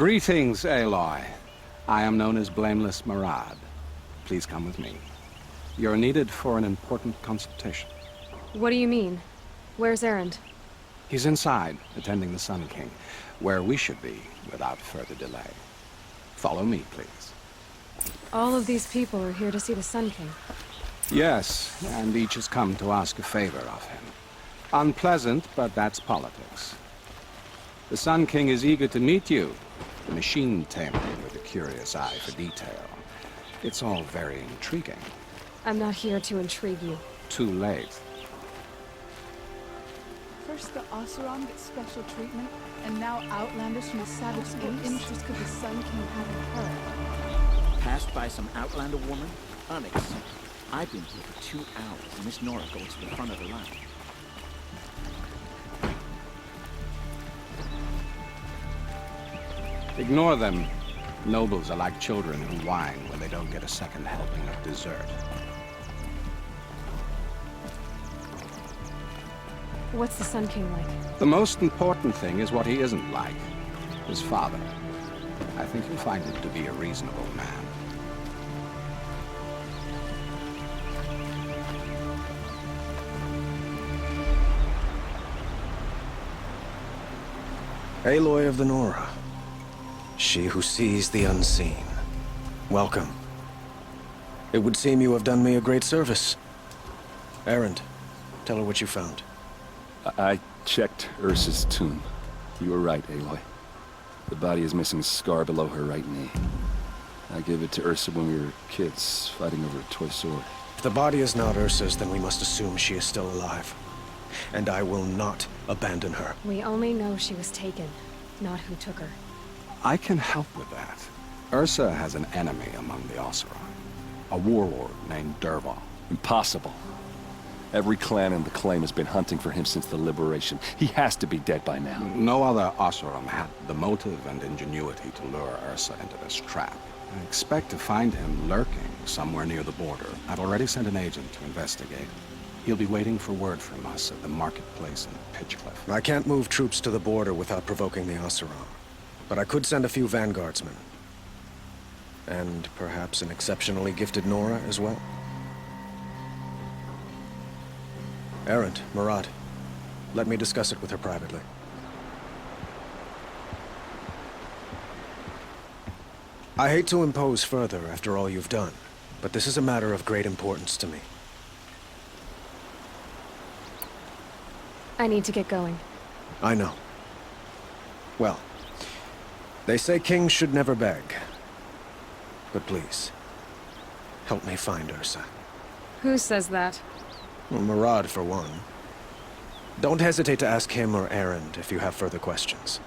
Greetings, Aloy. I am known as Blameless Murad. Please come with me. You're needed for an important consultation. What do you mean? Where's Erend? He's inside, attending the Sun King, where we should be without further delay. Follow me, please. All of these people are here to see the Sun King. Yes, and each has come to ask a favor of him. Unpleasant, but that's politics. The Sun King is eager to meet you, the machine tamer with a curious eye for detail. It's all very intriguing. I'm not here to intrigue you. Too late. First the Oseram gets special treatment, and now Outlanders from the Savage East. What interest could the Sun King have in her? Passed by some Outlander woman? Onyx. I've been here for 2 hours, and Miss Nora goes to the front of the line. Ignore them. Nobles are like children who whine when they don't get a second helping of dessert. What's the Sun King like? The most important thing is what he isn't like. His father. I think you'll find him to be a reasonable man. Aloy of the Nora. She who sees the unseen. Welcome. It would seem you have done me a great service. Erend, tell her what you found. I checked Ursa's tomb. You were right, Aloy. The body is missing a scar below her right knee. I gave it to Ursa when we were kids, fighting over a toy sword. If the body is not Ursa's, then we must assume she is still alive. And I will not abandon her. We only know she was taken, not who took her. I can help with that. Ursa has an enemy among the Oseram. A warlord named Dervahl. Impossible. Every clan in the claim has been hunting for him since the liberation. He has to be dead by now. No other Oseram had the motive and ingenuity to lure Ursa into this trap. I expect to find him lurking somewhere near the border. I've already sent an agent to investigate. He'll be waiting for word from us at the marketplace in Pitchcliff. I can't move troops to the border without provoking the Oseram. But I could send a few vanguardsmen. And perhaps an exceptionally gifted Nora as well. Erend, Murad, let me discuss it with her privately. I hate to impose further after all you've done, but this is a matter of great importance to me. I need to get going. I know. Well, they say kings should never beg. But please, help me find Ursa. Who says that? Well, Murad, for one. Don't hesitate to ask him or Erend if you have further questions.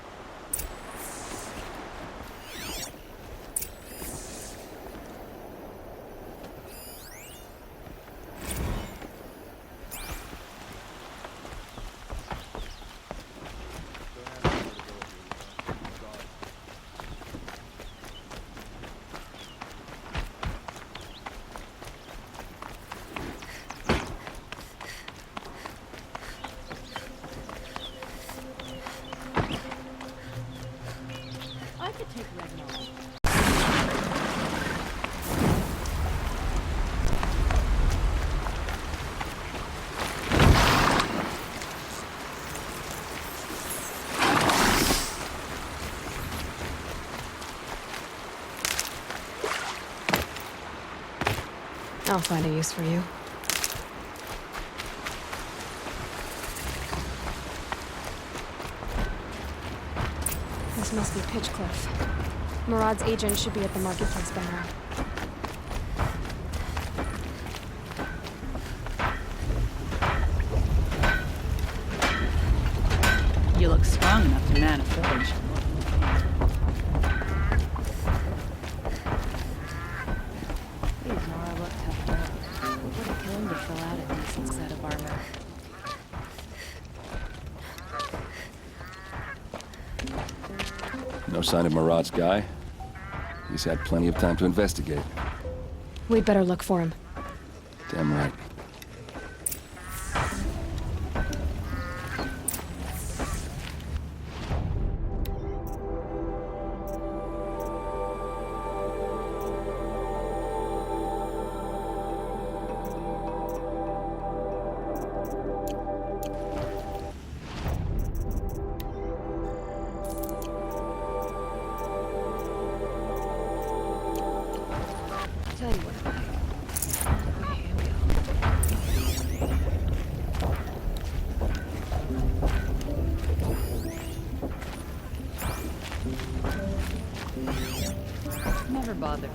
I could take Regnal. I'll find a use for you. This must be Pitchcliff. Murad's agent should be at the marketplace by now. You look strong enough to man a forge. These Nora look tough though. It wouldn't kill him to fill out a decent set of armor. No sign of Murad's guy. He's had plenty of time to investigate. We'd better look for him. Damn right. Never bothered.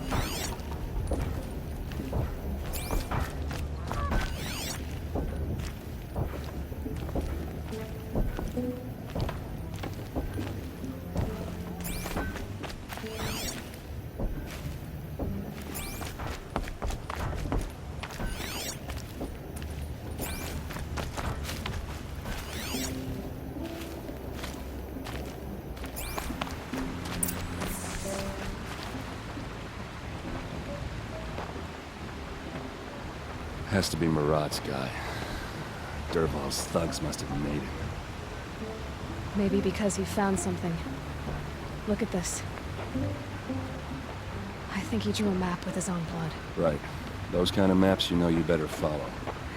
Has to be Marat's guy. Dervahl's thugs must have made him. Maybe because he found something. Look at this. I think he drew a map with his own blood. Right. Those kind of maps you know you better follow.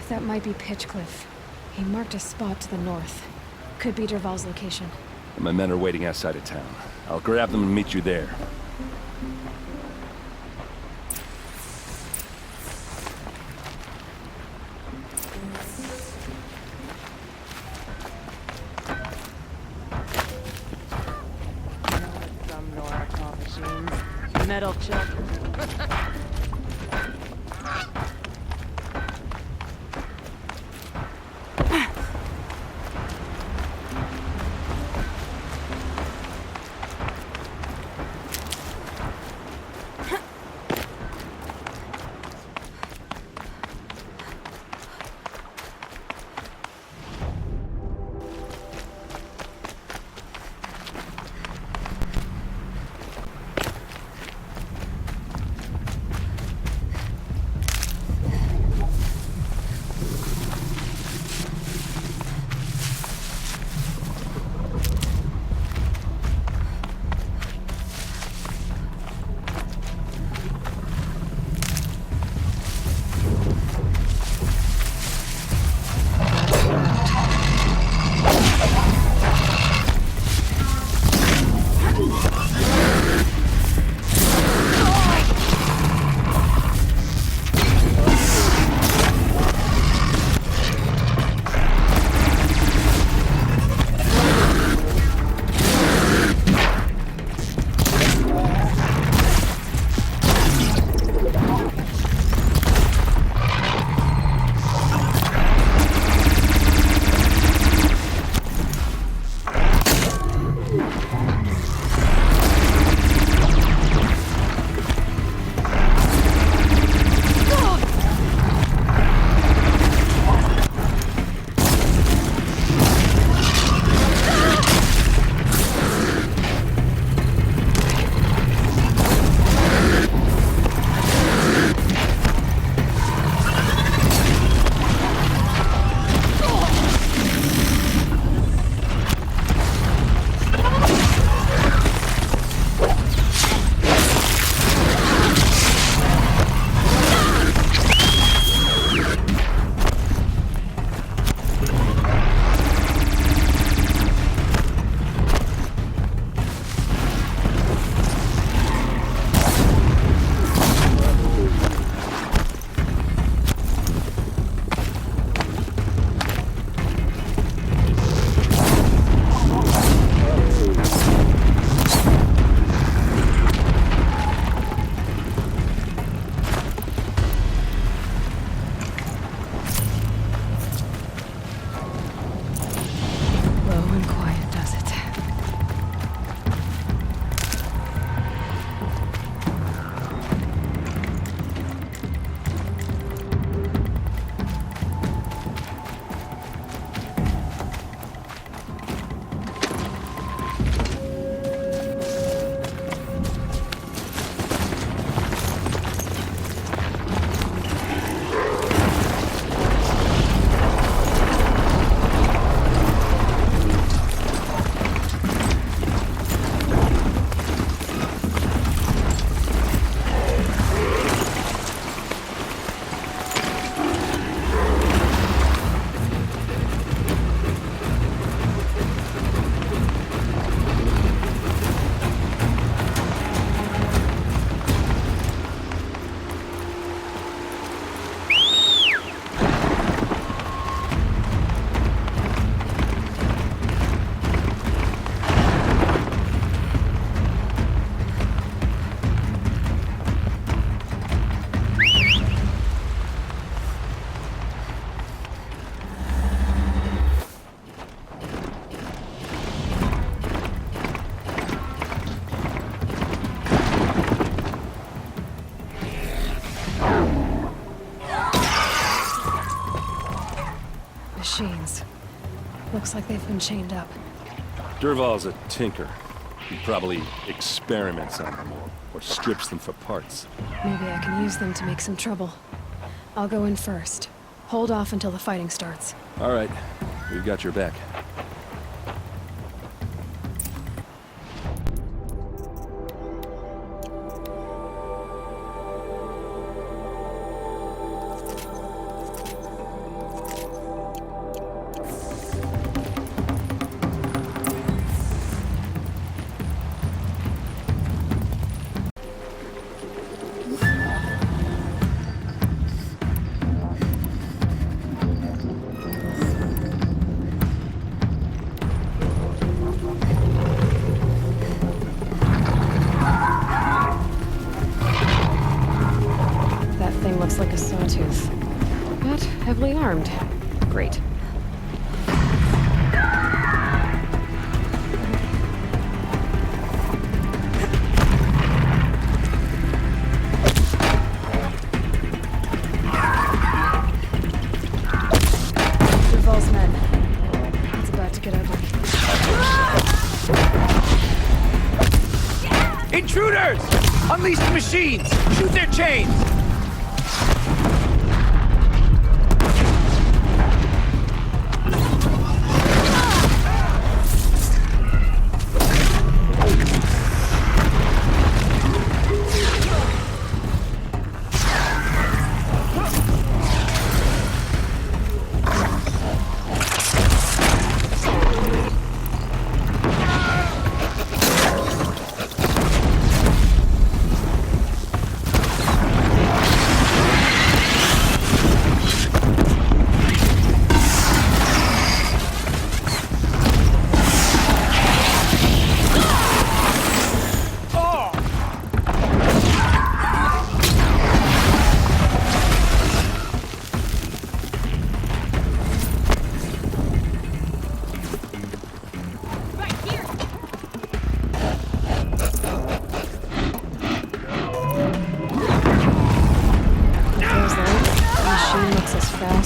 That might be Pitchcliff. He marked a spot to the north. Could be Dervahl's location. My men are waiting outside of town. I'll grab them and meet you there. Some Nora claw machines. Metal children. Looks like they've been chained up. Durval's a tinker. He probably experiments on them or strips them for parts. Maybe I can use them to make some trouble. I'll go in first. Hold off until the fighting starts. All right, we've got your back. Looks like a sawtooth, but heavily armed. Great. Duval's men. It's about to get ugly. Intruders! Unleash the machines! Shoot their chains!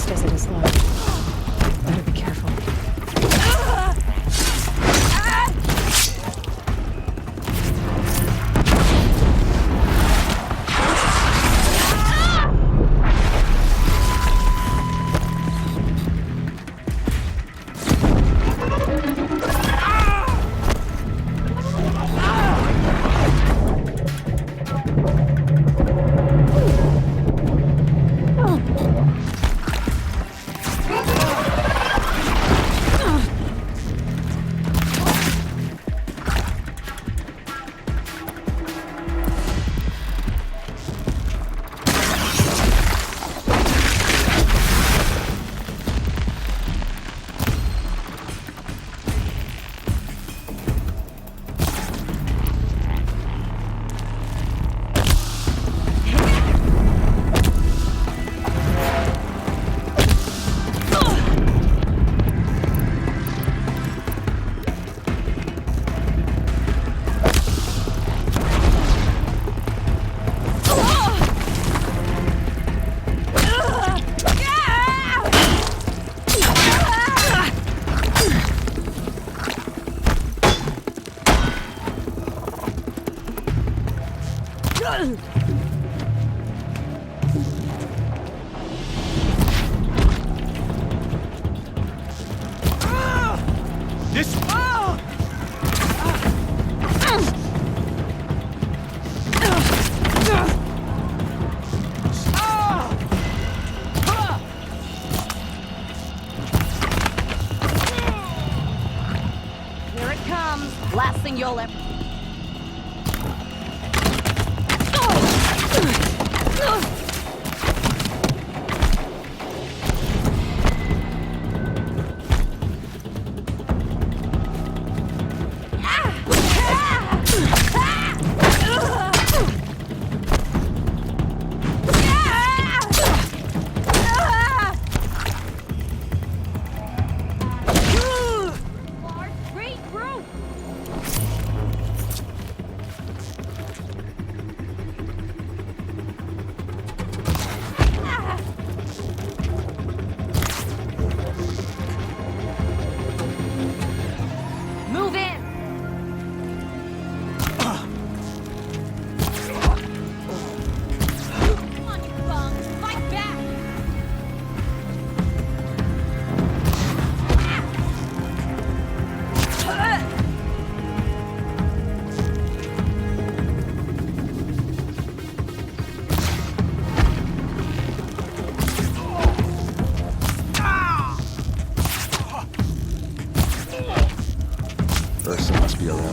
As it is low. Better be careful. Last thing you'll ever...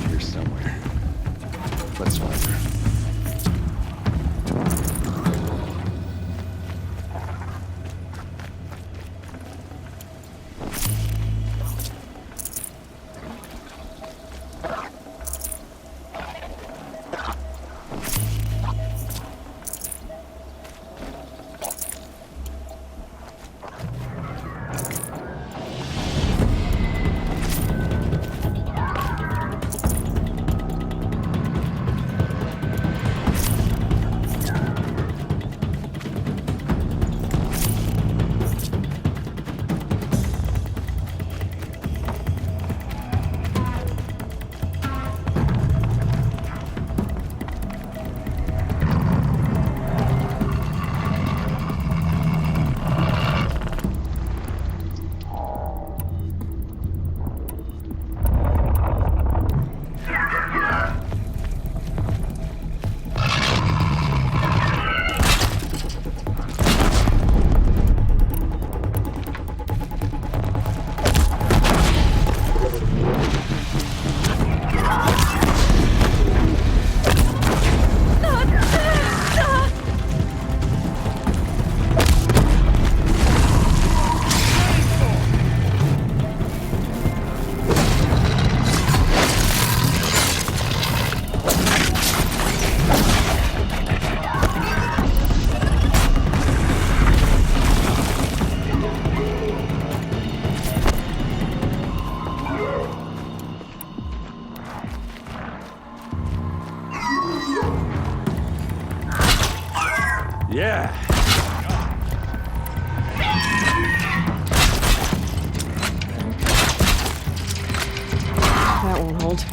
around here somewhere. Let's find her. Yeah. That won't hold.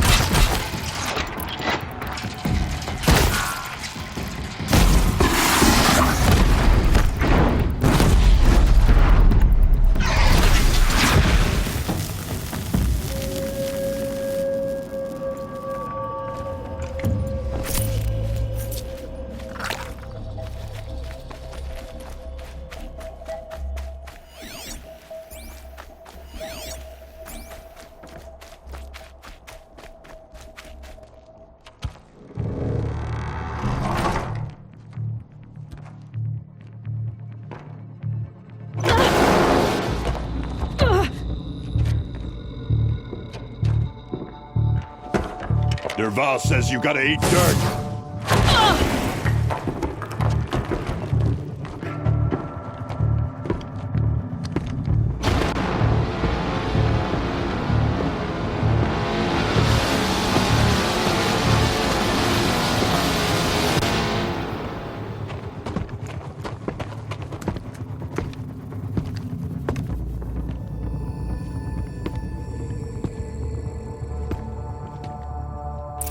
Derval says you gotta eat dirt.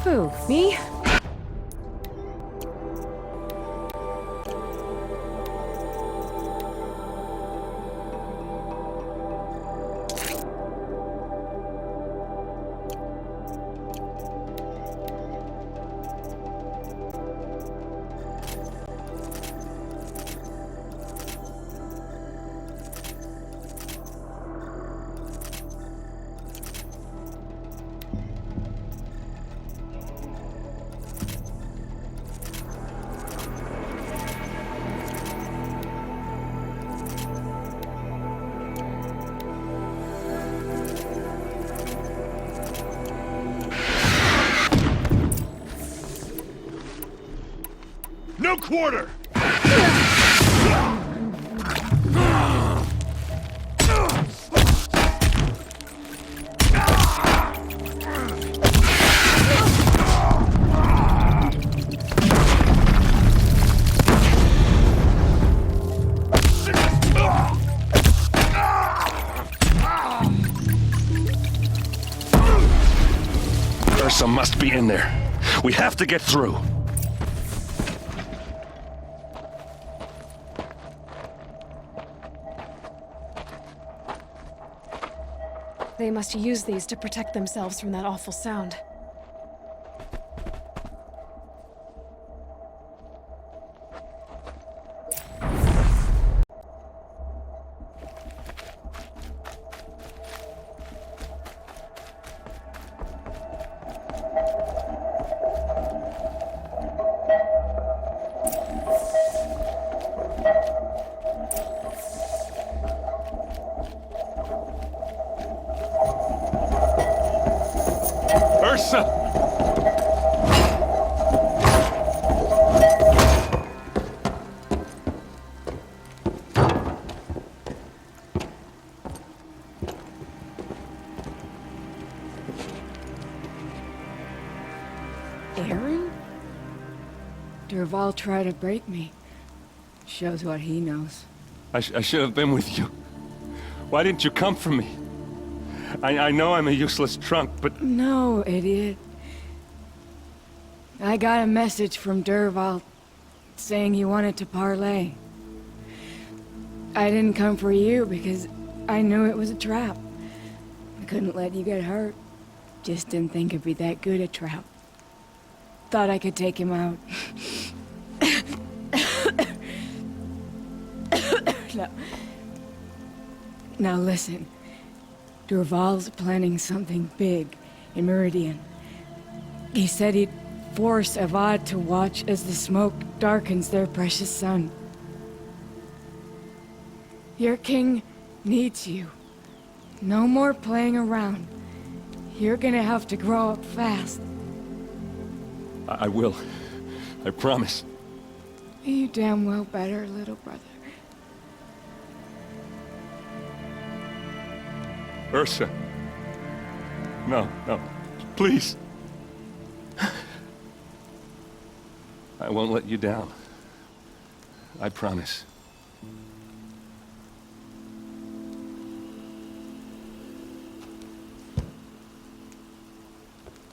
Who, me? No quarter! Ursa must be in there. We have to get through. They must use these to protect themselves from that awful sound. Aaron? Durval tried to break me. Shows what he knows. I should have been with you. Why didn't you come for me? I know I'm a useless trunk, but... No, idiot. I got a message from Durval saying he wanted to parlay. I didn't come for you because I knew it was a trap. I couldn't let you get hurt. Just didn't think it'd be that good a trap. Thought I could take him out. No. Now listen. Durval's planning something big in Meridian. He said he'd force Avad to watch as the smoke darkens their precious sun. Your king needs you. No more playing around. You're gonna have to grow up fast. I will. I promise. You damn well better, little brother. Ursa. No, no. Please. I won't let you down. I promise.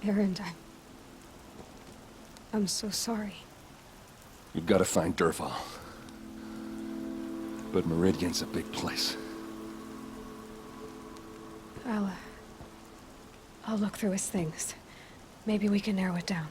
Aaron, I'm so sorry. We've got to find Durval. But Meridian's a big place. I'll look through his things. Maybe we can narrow it down.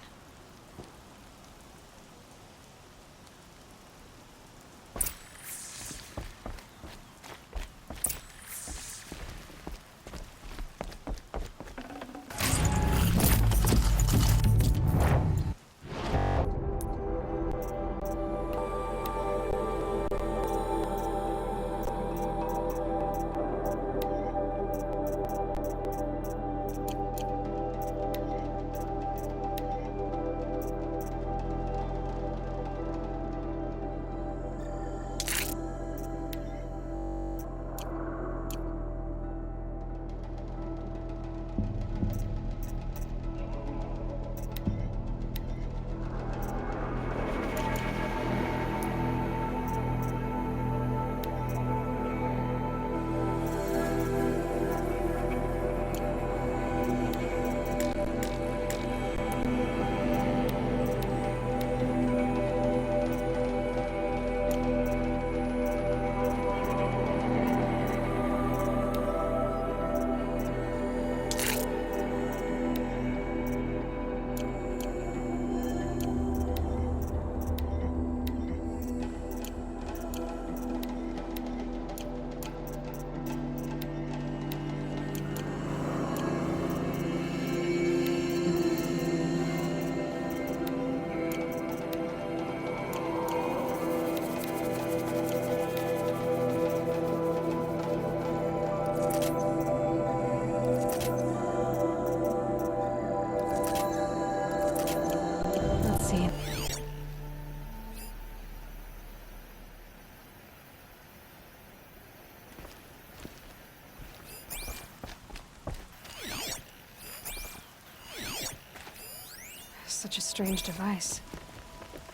Such a strange device.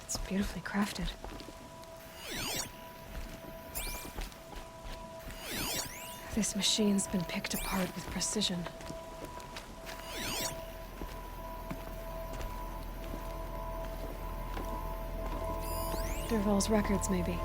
It's beautifully crafted. This machine's been picked apart with precision. Durval's records, maybe.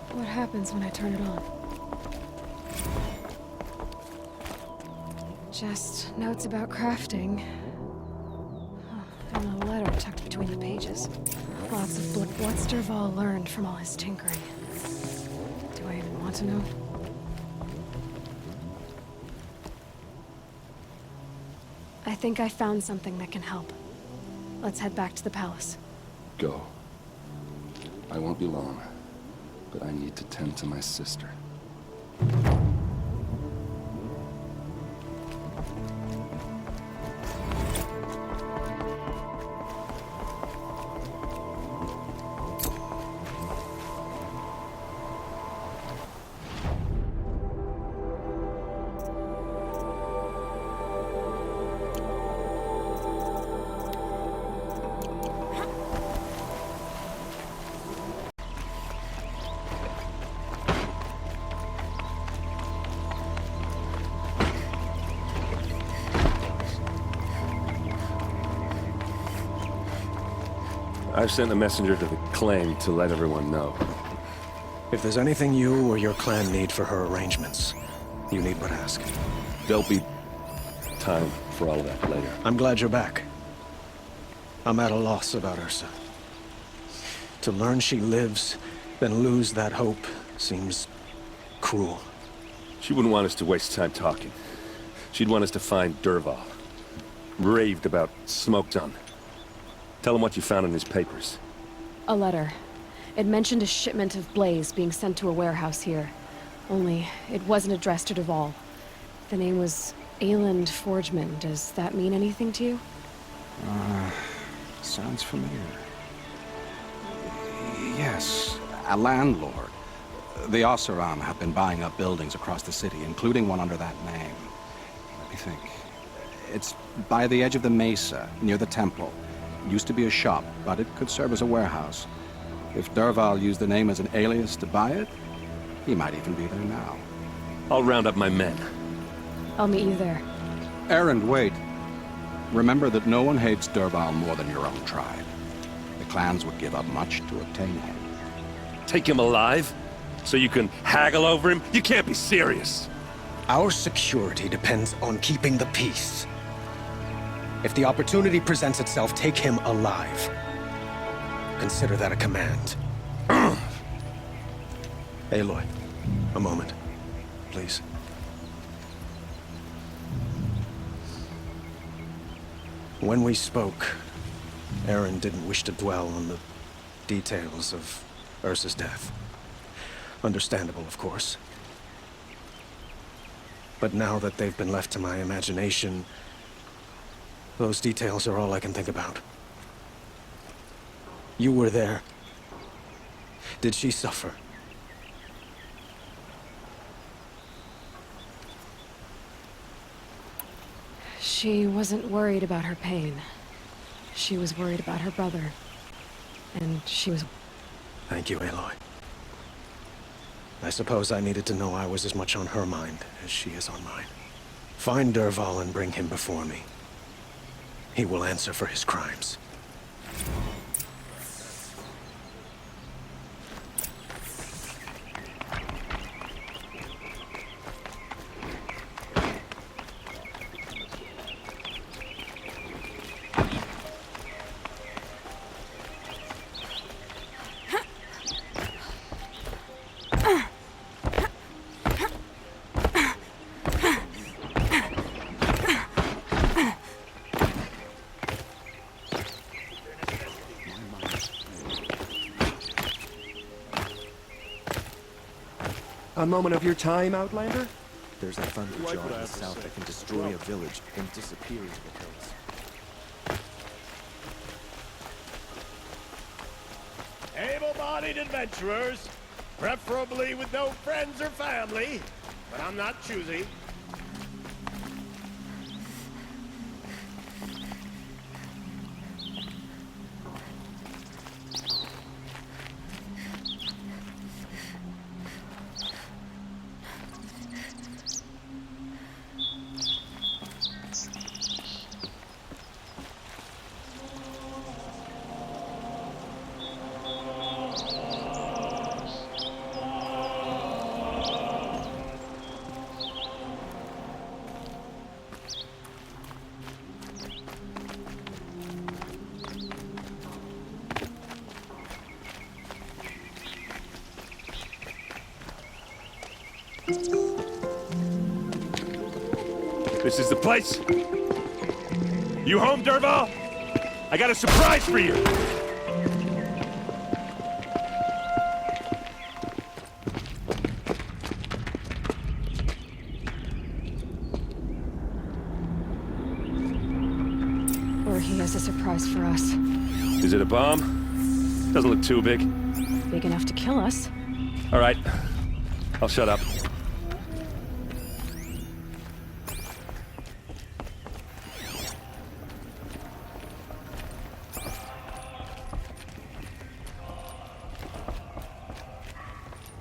What happens when I turn it on? Just notes about crafting. And a letter tucked between the pages. Lots of what's Durval learned from all his tinkering? Do I even want to know? I think I found something that can help. Let's head back to the palace. Go. I won't be long, but I need to tend to my sister. I've sent a messenger to the claim to let everyone know. If there's anything you or your clan need for her arrangements, you need but ask. There'll be time for all of that later. I'm glad you're back. I'm at a loss about Ursa. To learn she lives, then lose that hope, seems cruel. She wouldn't want us to waste time talking. She'd want us to find Dervahl. Raved about Smoke Done. Tell him what you found in his papers. A letter. It mentioned a shipment of Blaze being sent to a warehouse here. Only, it wasn't addressed to Dervahl. The name was Ayland Forgeman. Does that mean anything to you? Sounds familiar. Yes, a landlord. The Oseram have been buying up buildings across the city, including one under that name. Let me think. It's by the edge of the mesa, near the temple. Used to be a shop, but it could serve as a warehouse. If Dervahl used the name as an alias to buy it, he might even be there now. I'll round up my men. I'll meet you there. Erend, wait. Remember that no one hates Dervahl more than your own tribe. The clans would give up much to obtain him. Take him alive? So you can haggle over him? You can't be serious. Our security depends on keeping the peace. If the opportunity presents itself, take him alive. Consider that a command. Aloy, a moment, please. When we spoke, Erend didn't wish to dwell on the details of Ursa's death. Understandable, of course. But now that they've been left to my imagination, those details are all I can think about. You were there. Did she suffer? She wasn't worried about her pain. She was worried about her brother. And she was... Thank you, Aloy. I suppose I needed to know I was as much on her mind as she is on mine. Find Dervahl and bring him before me. He will answer for his crimes. A moment of your time, Outlander? There's a thunderjaw in the south that can destroy a village and disappear into the hills. Able-bodied adventurers, preferably with no friends or family, but I'm not choosy. This is the place? You home, Dervahl? I got a surprise for you! Or he has a surprise for us. Is it a bomb? Doesn't look too big. Big enough to kill us. All right. I'll shut up.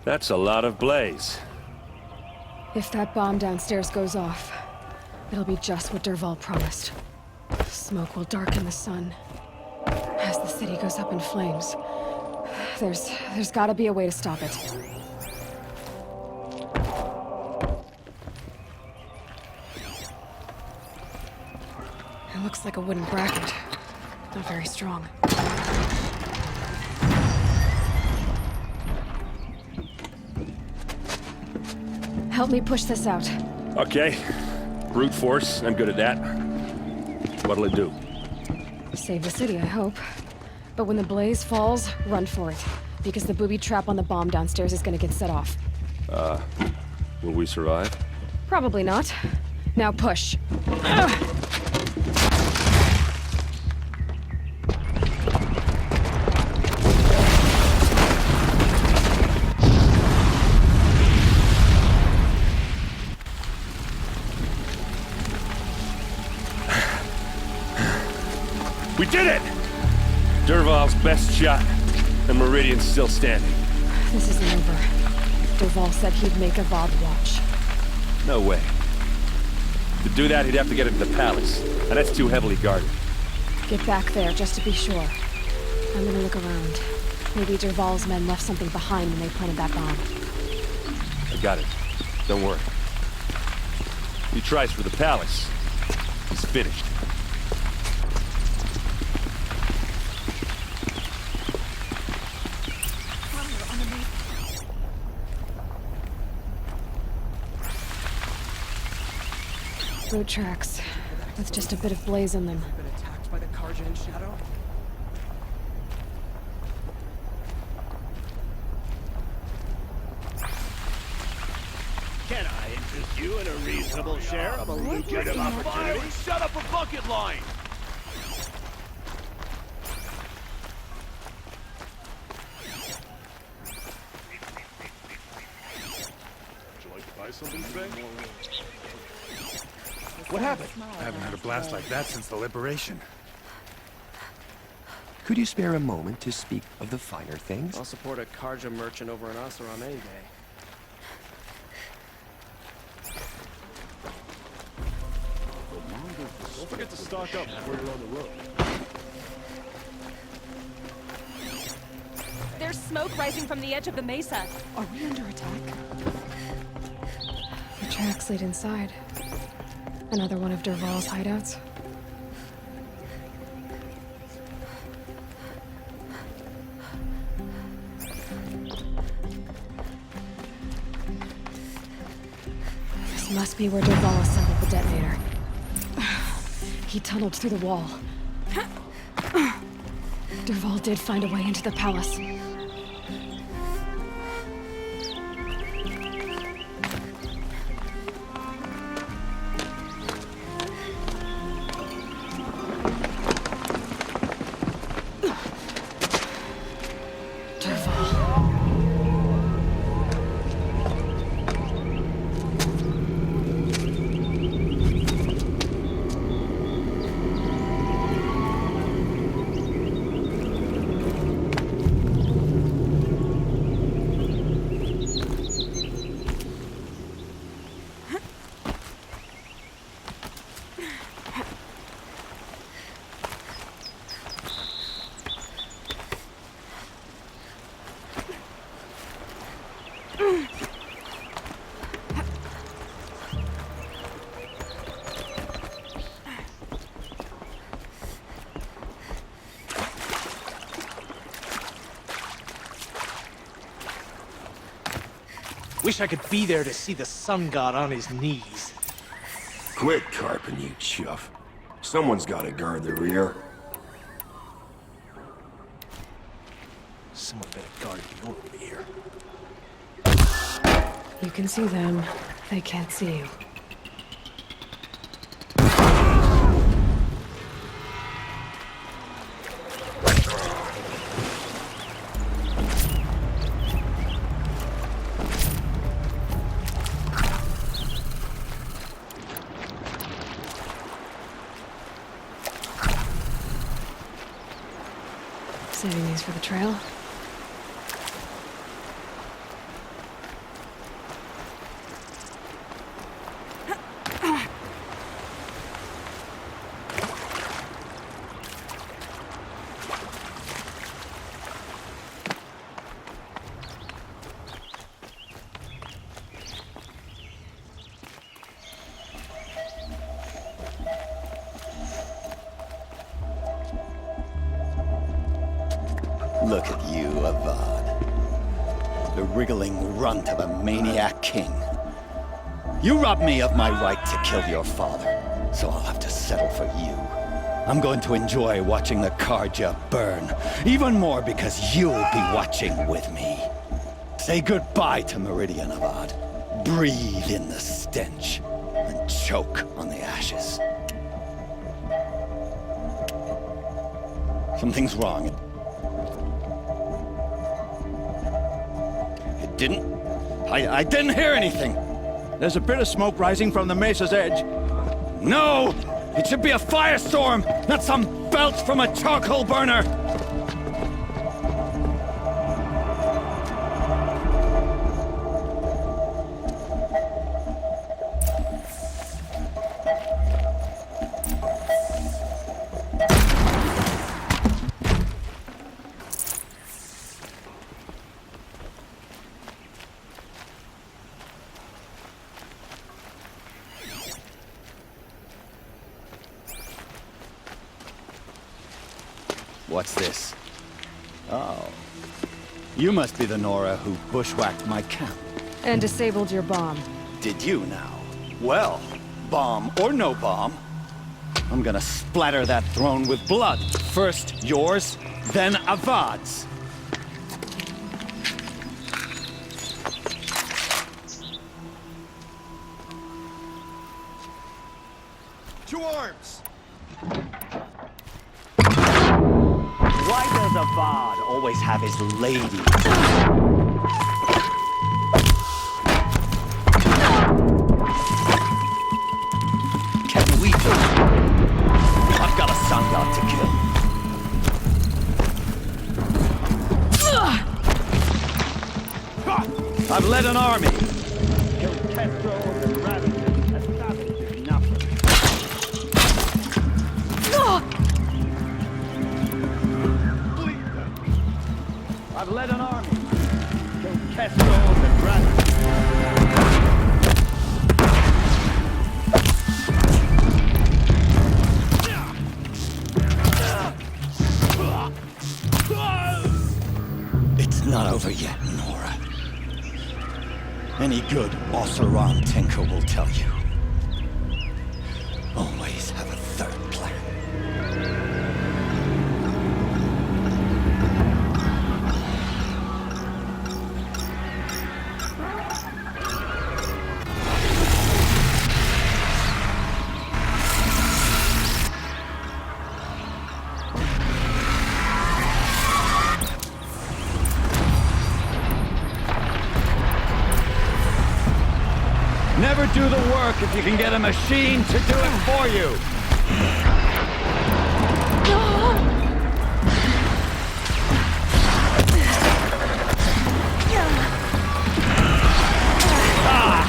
That's a lot of blaze. If that bomb downstairs goes off, it'll be just what Dervahl promised. Smoke will darken the sun, As the city goes up in flames, there's gotta be a way to stop it. It looks like a wooden bracket. Not very strong. Help me push this out. Okay. Brute force, I'm good at that. What'll it do? Save the city, I hope. But when the blaze falls, run for it. Because the booby trap on the bomb downstairs is gonna get set off. Will we survive? Probably not. Now push. We did it! Dervahl's best shot, and Meridian's still standing. This isn't over. Dervahl said he'd make a Vob watch. No way. To do that, he'd have to get into the palace, and that's too heavily guarded. Get back there, just to be sure. I'm gonna look around. Maybe Dervahl's men left something behind when they planted that bomb. I got it. Don't worry. He tries for the palace. He's finished. Boot tracks, with just a bit of blaze in them. Been attacked by the Karjan shadow? Can I interest you in a reasonable share of a lucrative opportunity? Shut up a bucket line! Would you like to buy something today? What happened? I haven't had a blast like that since the liberation. Could you spare a moment to speak of the finer things? I'll support a Karja merchant over an Oseram any day. Don't forget to stock up before you're on the road. There's smoke rising from the edge of the mesa. Are we under attack? The tracks lead inside. Another one of Dervahl's hideouts. This must be where Dervahl assembled the detonator. He tunneled through the wall. Dervahl did find a way into the palace. Wish I could be there to see the sun god on his knees. Quit carping, you chuff. Someone's gotta guard the rear. Someone better guard your rear. You can see them. They can't see you. Saving these for the trail. Look at you, Avad. The wriggling runt of a maniac king. You robbed me of my right to kill your father, so I'll have to settle for you. I'm going to enjoy watching the Karja burn, even more because you'll be watching with me. Say goodbye to Meridian, Avad. Breathe in the stench, and choke on the ashes. Something's wrong. It didn't... I didn't hear anything. There's a bit of smoke rising from the mesa's edge. No! It should be a firestorm, not some belch from a charcoal burner! What's this? Oh. You must be the Nora who bushwhacked my camp. And disabled your bomb. Did you now? Well, bomb or no bomb, I'm gonna splatter that throne with blood. First yours, then Avad's. To arms! Why does Avad always have his lady? Can we do it? I've got a sun god to kill. I've led an army. Killed Kestrels and Ravagers. Established is nothing. I've led an army. Killed Kestrels and Ravagers. It's not over yet, Nora. Any good Osseron tinker will tell you. Always have a third plan. Never do the work if you can get a machine to do it for you. Ah!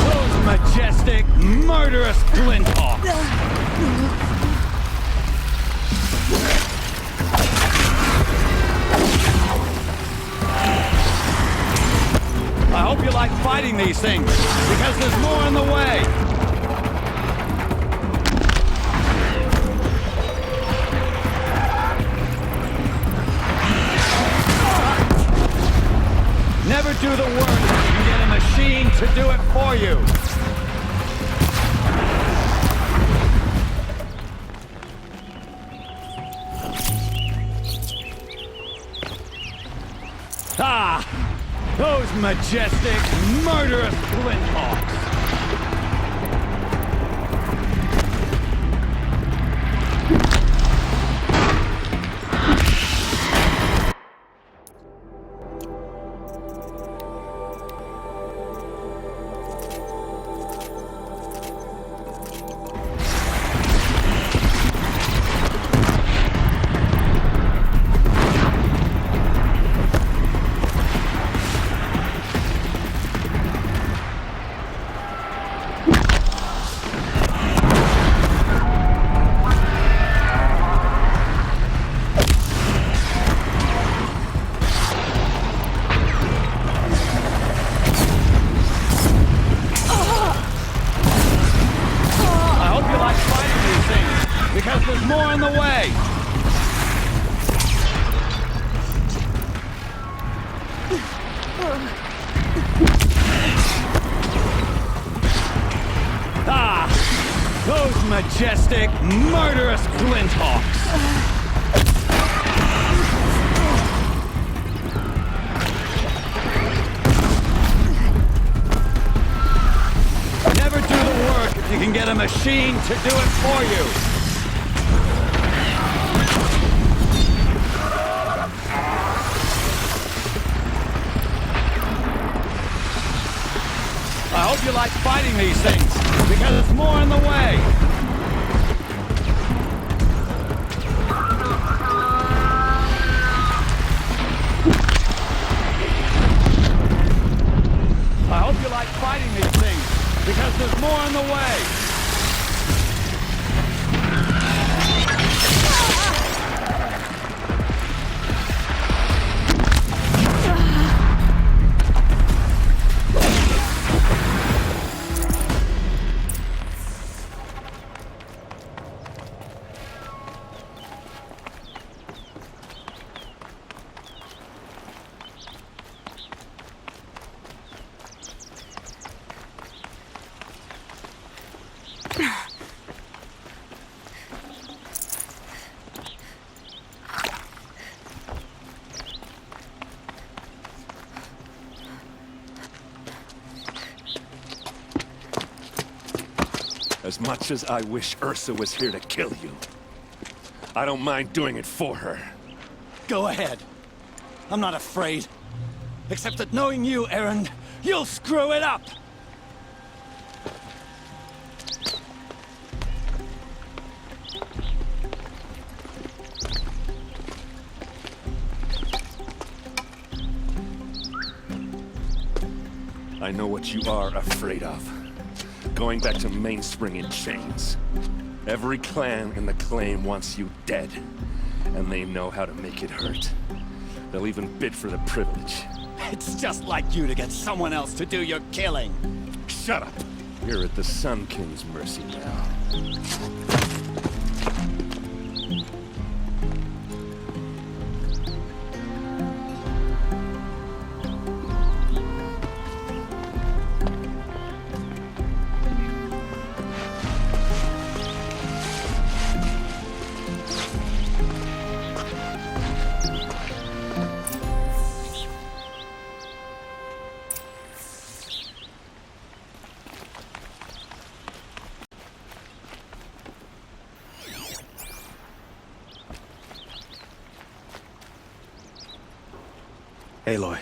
Those majestic, murderous glinthawks! I hope you like fighting these things, because there's more in the way! Never do the work if you can get a machine to do it for you! Ah! Those majestic, murderous glinthawks! Because there's more in the way! majestic, murderous glinthawks! Never do the work if you can get a machine to do it for you! I hope you like fighting these things, because there's more in the way! I hope you like fighting these things, because there's more in the way! As much as I wish Ursa was here to kill you, I don't mind doing it for her. Go ahead. I'm not afraid. Except that knowing you, Erend, you'll screw it up! I know what you are afraid of. Going back to Mainspring in chains. Every clan in the claim wants you dead, and they know how to make it hurt. They'll even bid for the privilege. It's just like you to get someone else to do your killing. Shut up! You're at the Sun King's mercy now. Aloy,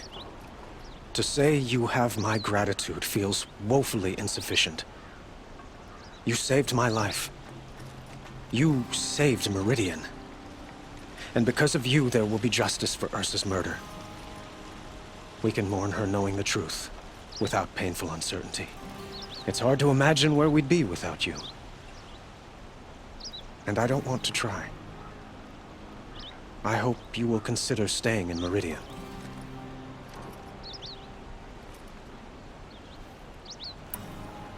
to say you have my gratitude feels woefully insufficient. You saved my life. You saved Meridian. And because of you, there will be justice for Ursa's murder. We can mourn her knowing the truth, without painful uncertainty. It's hard to imagine where we'd be without you. And I don't want to try. I hope you will consider staying in Meridian.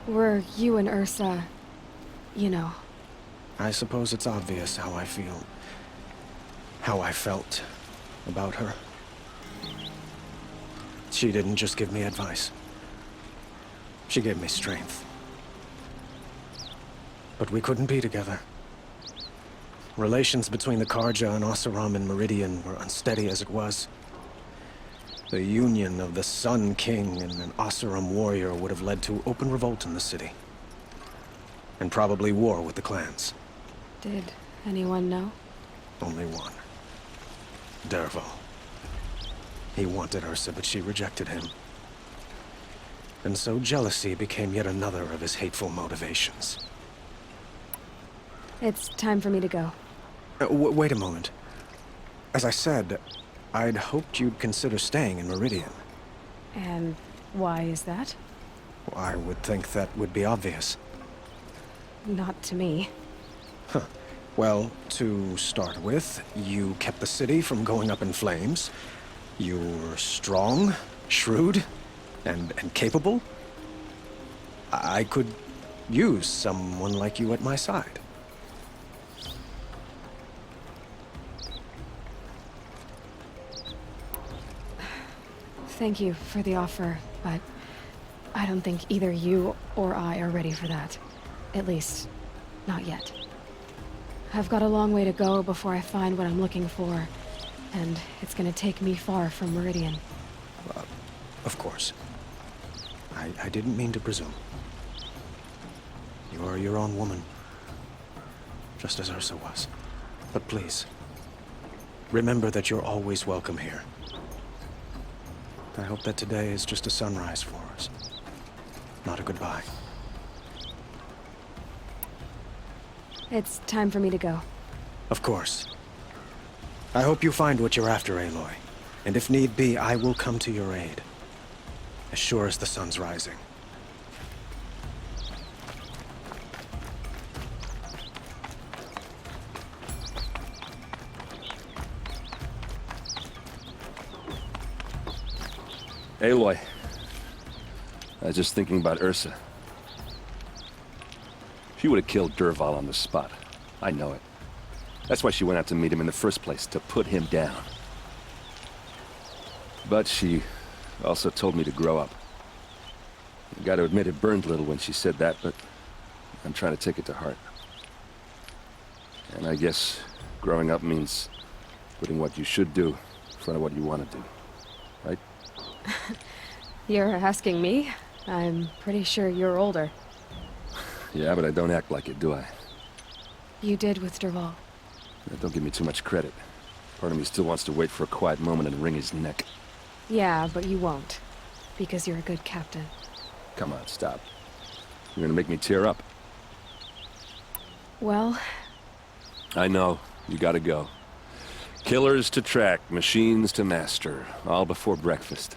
Were you and Ursa, you know? I suppose it's obvious how I feel. How I felt about her. She didn't just give me advice. She gave me strength. But we couldn't be together. Relations between the Karja and Oseram and Meridian were unsteady as it was. The union of the Sun King and an Oseram warrior would have led to open revolt in the city. And probably war with the clans. Did anyone know? Only one. Dervahl. He wanted Ursa, but she rejected him. And so jealousy became yet another of his hateful motivations. It's time for me to go. Wait a moment. As I said, I'd hoped you'd consider staying in Meridian. And why is that? I would think that would be obvious. Not to me. Huh. Well, to start with, you kept the city from going up in flames. You were strong, shrewd, and capable. I could use someone like you at my side. Thank you for the offer, but I don't think either you or I are ready for that. At least, Not yet. I've got a long way to go before I find what I'm looking for, and it's gonna take me far from Meridian. Of course. I didn't mean to presume. You are your own woman, just as Ursa was. But please, remember that you're always welcome here. I hope that today is just a sunrise for us, not a goodbye. It's time for me to go. Of course. I hope you find what you're after, Aloy. And if need be, I will come to your aid. As sure as the sun's rising. Aloy. I was just thinking about Ursa. She would have killed Dervahl on the spot. I know it. That's why she went out to meet him in the first place, to put him down. But she also told me to grow up. I gotta admit it burned a little when she said that, but I'm trying to take it to heart. And I guess growing up means putting what you should do in front of what you want to do. Right? You're asking me? I'm pretty sure you're older. Yeah, but I don't act like it, do I? You did with Dervahl. Don't give me too much credit. Part of me still wants to wait for a quiet moment and wring his neck. Yeah, but you won't. Because you're a good captain. Come on, stop. You're gonna make me tear up. Well... I know. You gotta go. Killers to track, machines to master. All before breakfast.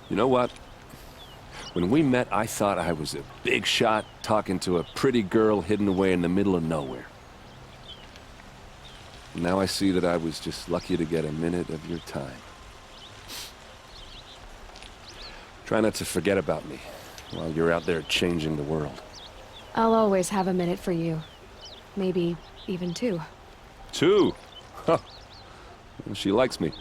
You know what? When we met, I thought I was a big shot talking to a pretty girl hidden away in the middle of nowhere. Now I see that I was just lucky to get a minute of your time. Try not to forget about me while you're out there changing the world. I'll always have a minute for you. Maybe even two. Two? Huh. She likes me.